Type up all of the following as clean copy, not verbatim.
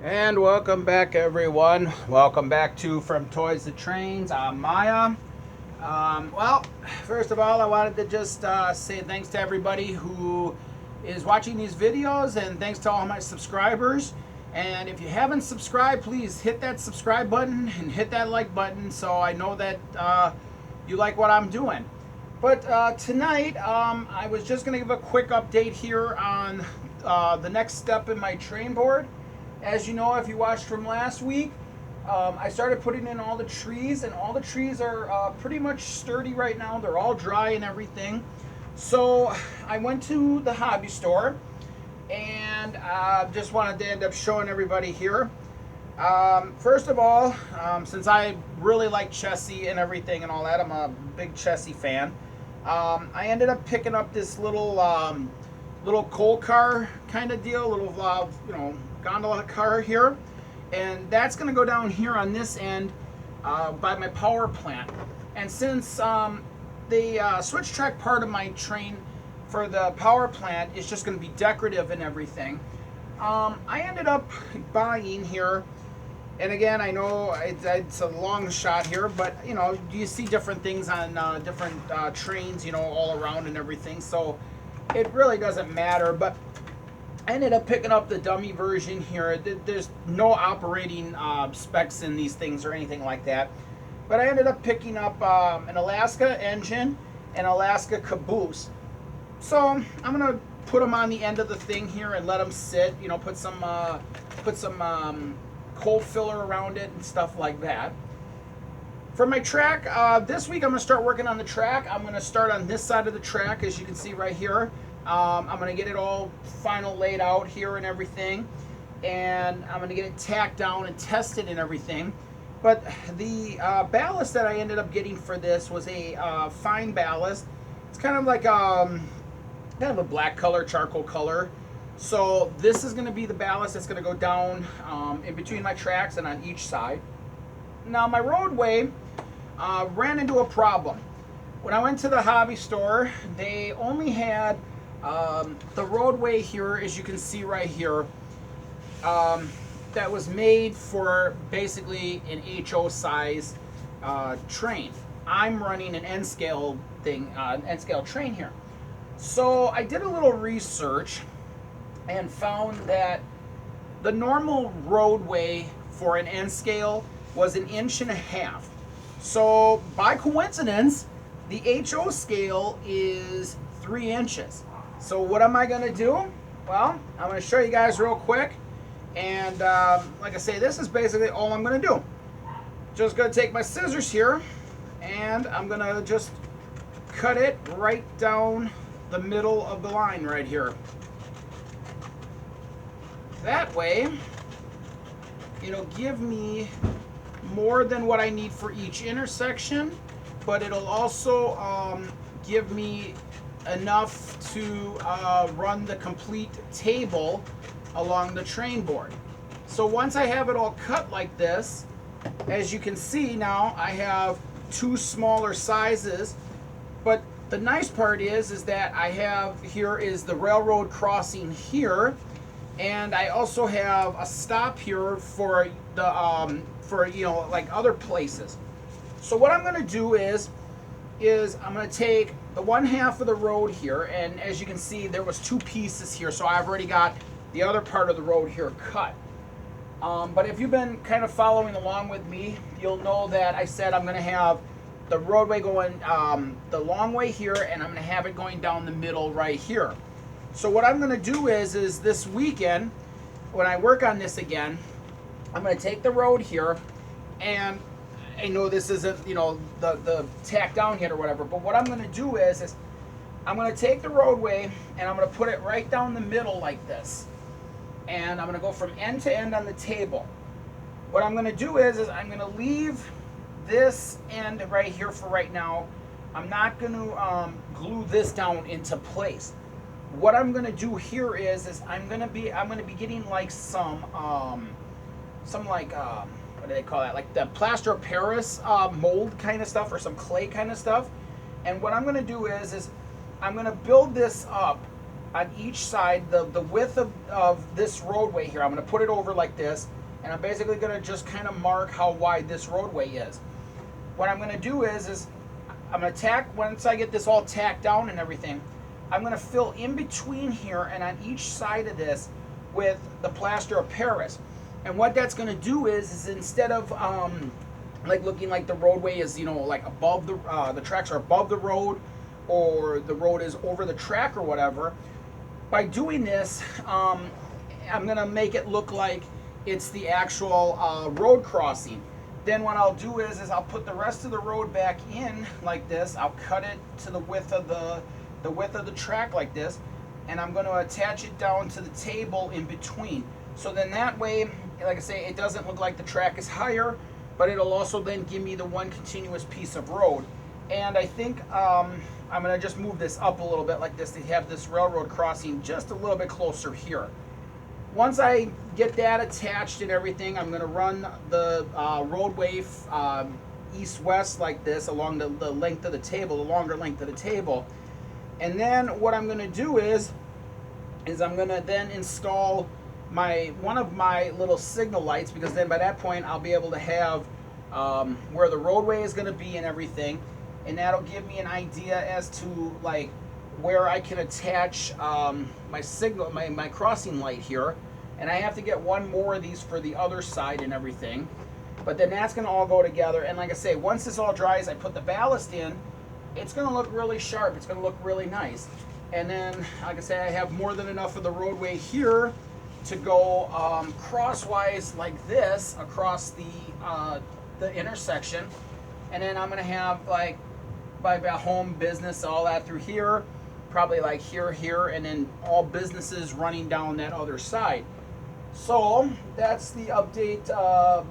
And welcome back, everyone. Welcome back to From Toys to Trains. I'm Maya. Well, first of all, I wanted to just say thanks to everybody who is watching these videos, and thanks to all my subscribers. And if you haven't subscribed, please hit that subscribe button and hit that like button so I know that you like what I'm doing. But tonight, I was just going to give a quick update here on the next step in my train board. As you know, if you watched from last week, I started putting in all the trees, and all the trees are pretty much sturdy right now. They're all dry and everything. So I went to the hobby store, and just wanted to end up showing everybody here. First of all, since I really like Chessie and everything and all that, I'm a big Chessie fan. I ended up picking up this little coal car kind of deal, little gondola car here, and that's going to go down here on this end by my power plant. And since the switch track part of my train for the power plant is just going to be decorative and everything, I ended up buying here. And again, I know it's a long shot here, but you see different things on different trains, all around and everything. So it really doesn't matter. But I ended up picking up the dummy version here. There's no operating specs in these things or anything like that. But I ended up picking up an Alaska engine and Alaska caboose. So I'm gonna put them on the end of the thing here and let them sit. Put some coal filler around it and stuff like that. For my track, this week I'm going to start working on the track. I'm going to start on this side of the track, as you can see right here. I'm going to get it all final laid out here and everything. And I'm going to get it tacked down and tested and everything. But the ballast that I ended up getting for this was a fine ballast. It's kind of like kind of a black color, charcoal color. So this is going to be the ballast that's going to go down in between my tracks and on each side. Now my roadway ran into a problem. When I went to the hobby store, they only had the roadway here, as you can see right here, that was made for basically an HO size train. I'm running an N scale thing, N scale train here. So I did a little research and found that the normal roadway for an N scale was 1.5 inches. So by coincidence, the HO scale is 3 inches. So what am I going to do? Well, I'm going to show you guys real quick. And like I say, this is basically all I'm going to do. Just going to take my scissors here, and I'm going to just cut it right down the middle of the line right here. That way, it'll give me more than what I need for each intersection, but it'll also give me enough to run the complete table along the train board. So once I have it all cut like this, as you can see now, I have two smaller sizes, but the nice part is that I have, here is the railroad crossing here, and I also have a stop here for the like other places. So what I'm going to do is I'm going to take the one half of the road here, and as you can see, there was two pieces here, so I've already got the other part of the road here cut. But if you've been kind of following along with me, you'll know that I said I'm going to have the roadway going the long way here, and I'm going to have it going down the middle right here. So what I'm going to do is this weekend, when I work on this again, I'm going to take the road here, and I know this isn't, the tack down yet or whatever, but what I'm going to do is I'm going to take the roadway, and I'm going to put it right down the middle like this. And I'm going to go from end to end on the table. What I'm going to do is I'm going to leave this end right here for right now. I'm not going to glue this down into place. What I'm going to do here is I'm going to be getting like some like what do they call that? Like the plaster of Paris mold kind of stuff, or some clay kind of stuff. And what I'm going to do is I'm going to build this up on each side, the width of this roadway here. I'm going to put it over like this, and I'm basically going to just kind of mark how wide this roadway is. What I'm going to do is I'm going to tack, once I get this all tacked down and everything, I'm going to fill in between here and on each side of this with the plaster of Paris. And what that's going to do is instead of like looking like the roadway is, you know, like above the tracks are above the road, or the road is over the track or whatever, by doing this, I'm going to make it look like it's the actual road crossing. Then what I'll do is I'll put the rest of the road back in like this. I'll cut it to the width of the track like this, and I'm going to attach it down to the table in between. So then that way, like I say, it doesn't look like the track is higher, but it'll also then give me the one continuous piece of road. And I think I'm going to just move this up a little bit like this to have this railroad crossing just a little bit closer here. Once I get that attached and everything, I'm going to run the roadway east-west like this along the length of the table, the longer length of the table. And then what I'm going to do is I'm going to then install one of my little signal lights, because then by that point I'll be able to have where the roadway is going to be and everything, and that'll give me an idea as to like where I can attach my signal, my crossing light here. And I have to get one more of these for the other side and everything, but then that's going to all go together. And like I say, once this all dries, I put the ballast in, it's going to look really sharp, it's going to look really nice. And then, like I say, I have more than enough of the roadway here to go crosswise like this across the intersection. And then I'm going to have like my home, business, all that through here, probably like here, and then all businesses running down that other side. So that's the update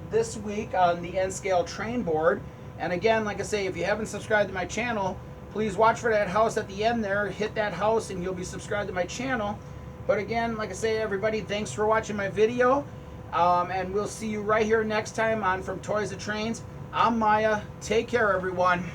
this week on the N-Scale train board. And again, like I say, if you haven't subscribed to my channel, please watch for that house at the end there. Hit that house and you'll be subscribed to my channel. But again, like I say, everybody, thanks for watching my video. And we'll see you right here next time on From Toys to Trains. I'm Maya. Take care, everyone.